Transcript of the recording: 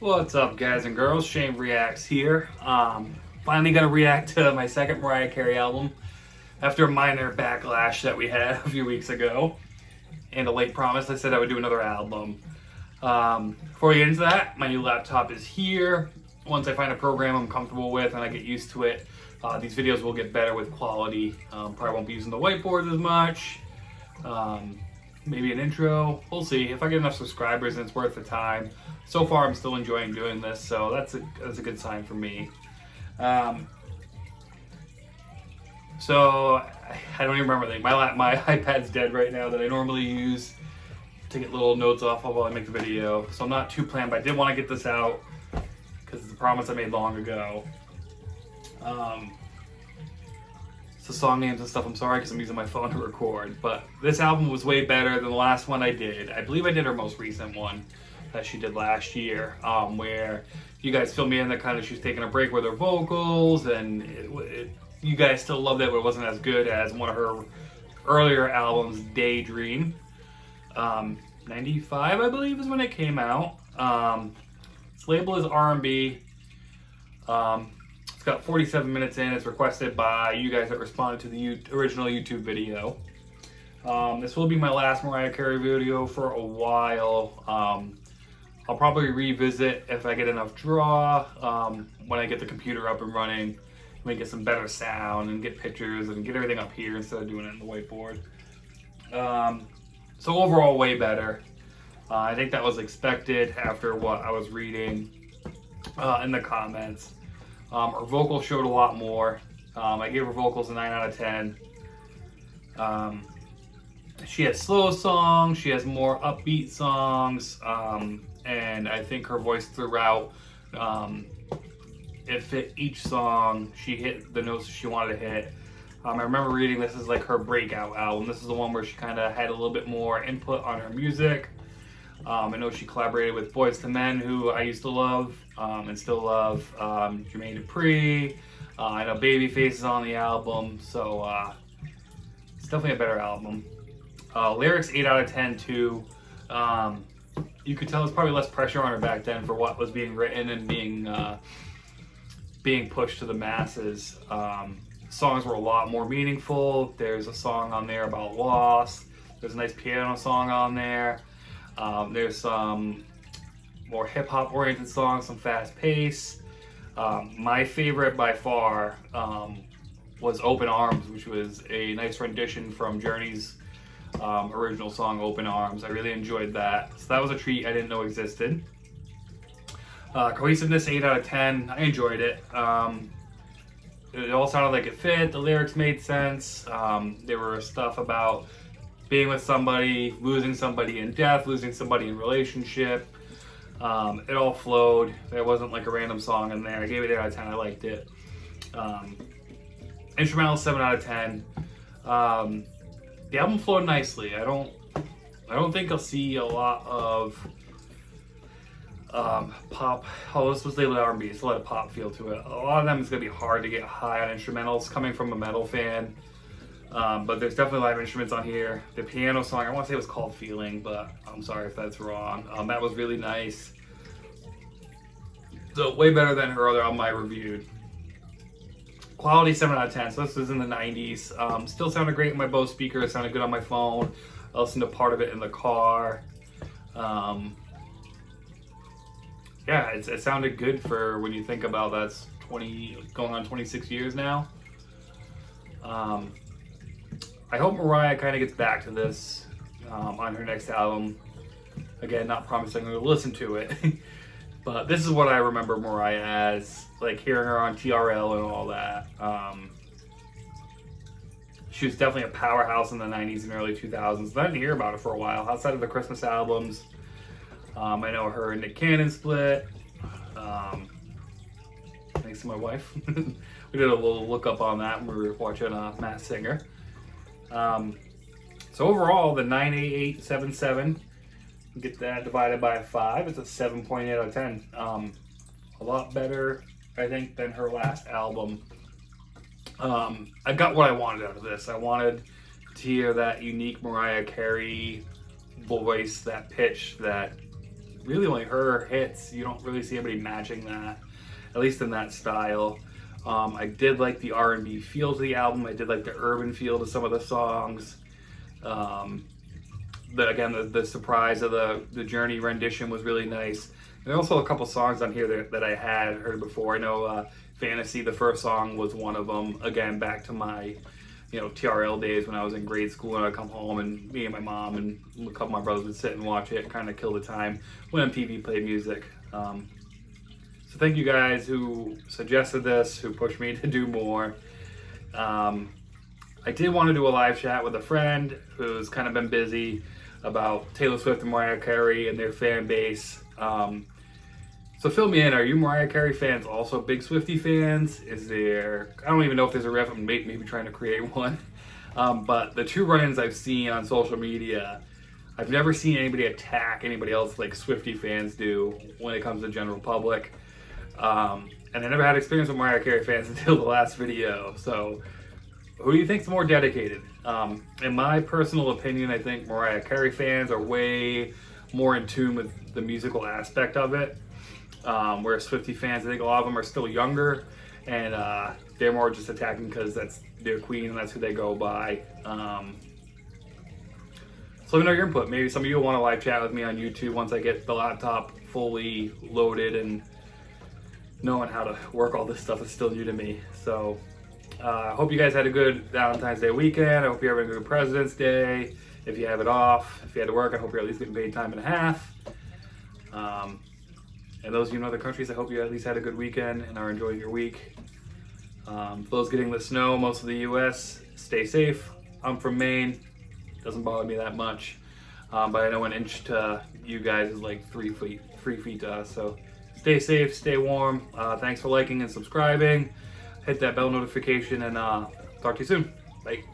What's up, guys and girls? Shane Reacts here. Finally gonna react to my second Mariah Carey album after a minor backlash that we had a few weeks ago and a late promise. I said I would do another album. Before we get into that, my new laptop is here. Once I find a program I'm comfortable with and I get used to it, these videos will get better with quality. Probably won't be using the whiteboards as much. Maybe an intro. We'll see. If I get enough subscribers and it's worth the time. So far, I'm still enjoying doing this, so that's a good sign for me. So I don't even remember anything. My iPad's dead right now that I normally use to get little notes off of while I make the video. So I'm not too planned, but I did want to get this out because it's a promise I made long ago. So song names and stuff, I'm sorry because I'm using my phone to record, but this album was way better than the last one I did. I believe I did her most recent one that she did last year, where you guys filled me in that kind of she was taking a break with her vocals, and you guys still loved it, but it wasn't as good as one of her earlier albums, Daydream. 95, I believe, is when it came out. Its label is R&B. It's got 47 minutes in. It's requested by you guys that responded to the original YouTube video. This will be my last Mariah Carey video for a while. I'll probably revisit if I get enough draw when I get the computer up and running. We get some better sound and get pictures and get everything up here instead of doing it on the whiteboard. So overall, way better. I think that was expected after what I was reading in the comments. Her vocals showed a lot more. I gave her vocals a 9 out of 10. She has slow songs, she has more upbeat songs, and I think her voice throughout, it fit each song. She hit the notes she wanted to hit. I remember reading this is like her breakout album. This is the one where she kind of had a little bit more input on her music. I know she collaborated with Boyz II Men, who I used to love and still love. Jermaine Dupri. I know Babyface is on the album, so it's definitely a better album. Lyrics 8 out of 10 too. You could tell there's probably less pressure on her back then for what was being written and being pushed to the masses. Songs were a lot more meaningful. There's a song on there about loss. There's a nice piano song on there. There's some more hip-hop oriented songs, some fast pace. My favorite by far was Open Arms, which was a nice rendition from Journey's original song, Open Arms. I really enjoyed that. So that was a treat I didn't know existed. Cohesiveness, 8 out of 10. I enjoyed it. It all sounded like it fit. The lyrics made sense. There were stuff about being with somebody, losing somebody in death, losing somebody in relationship. It all flowed. There wasn't like a random song in there. I gave it 8 out of 10. I liked it. Instrumental, 7 out of 10. The album flowed nicely. I don't think I'll see a lot of pop. Oh, this was labeled R&B. It's a lot of pop feel to it. A lot of them is gonna be hard to get high on instrumentals coming from a metal fan. But there's definitely live instruments on here. The piano song, I want to say it was called Feeling, but I'm sorry if that's wrong. That was really nice. So way better than her other album I reviewed. Quality, 7 out of 10. So this was in the 90s. Still sounded great in my Bose speaker. It sounded good on my phone. I listened to part of it in the car. Yeah, it sounded good for when you think about that's 20, going on 26 years now. I hope Mariah kind of gets back to this on her next album. Again, not promising I'm going to listen to it. But this is what I remember Mariah as, like hearing her on TRL and all that. She was definitely a powerhouse in the 90s and early 2000s. I didn't hear about her for a while, outside of the Christmas albums. I know her and Nick Cannon split. Thanks to my wife. We did a little look up on that when we were watching Matt Singer. So overall, the 98877, get that divided by 5, it's a 7.8 out of 10. A lot better, I think, than her last album. I got what I wanted out of this. I wanted to hear that unique Mariah Carey voice, that pitch, that really only her hits. You don't really see anybody matching that, at least in that style. I did like the R&B feel to the album. I did like the urban feel to some of the songs. The surprise of the Journey rendition was really nice. There are also a couple songs on here that I had heard before. I know Fantasy, the first song, was one of them. Again, back to my TRL days when I was in grade school and I'd come home and me and my mom and a couple of my brothers would sit and watch it and kind of kill the time when MTV played music. So thank you guys who suggested this, who pushed me to do more. I did want to do a live chat with a friend who's kind of been busy about Taylor Swift and Mariah Carey and their fan base. So fill me in. Are you Mariah Carey fans also big Swiftie fans? I don't even know if there's a riff. I'm maybe trying to create one. But the two run-ins I've seen on social media, I've never seen anybody attack anybody else like Swiftie fans do when it comes to general public. And I never had experience with Mariah Carey fans until the last video. So who do you think's more dedicated? In my personal opinion, I think Mariah Carey fans are way more in tune with the musical aspect of it. Whereas Swiftie fans, I think a lot of them are still younger and they're more just attacking because that's their queen and that's who they go by. So let me know your input. Maybe some of you will want to live chat with me on YouTube once I get the laptop fully loaded and knowing how to work all this stuff is still new to me. So I hope you guys had a good Valentine's Day weekend. I hope you're having a good President's Day. If you have it off, if you had to work, I hope you're at least getting paid time and a half. And those of you in other countries, I hope you at least had a good weekend and are enjoying your week. For those getting the snow, most of the U.S., stay safe. I'm from Maine. Doesn't bother me that much. But I know an inch to you guys is like 3 feet to us. So stay safe, stay warm. Thanks for liking and subscribing. Hit that bell notification and talk to you soon. Bye.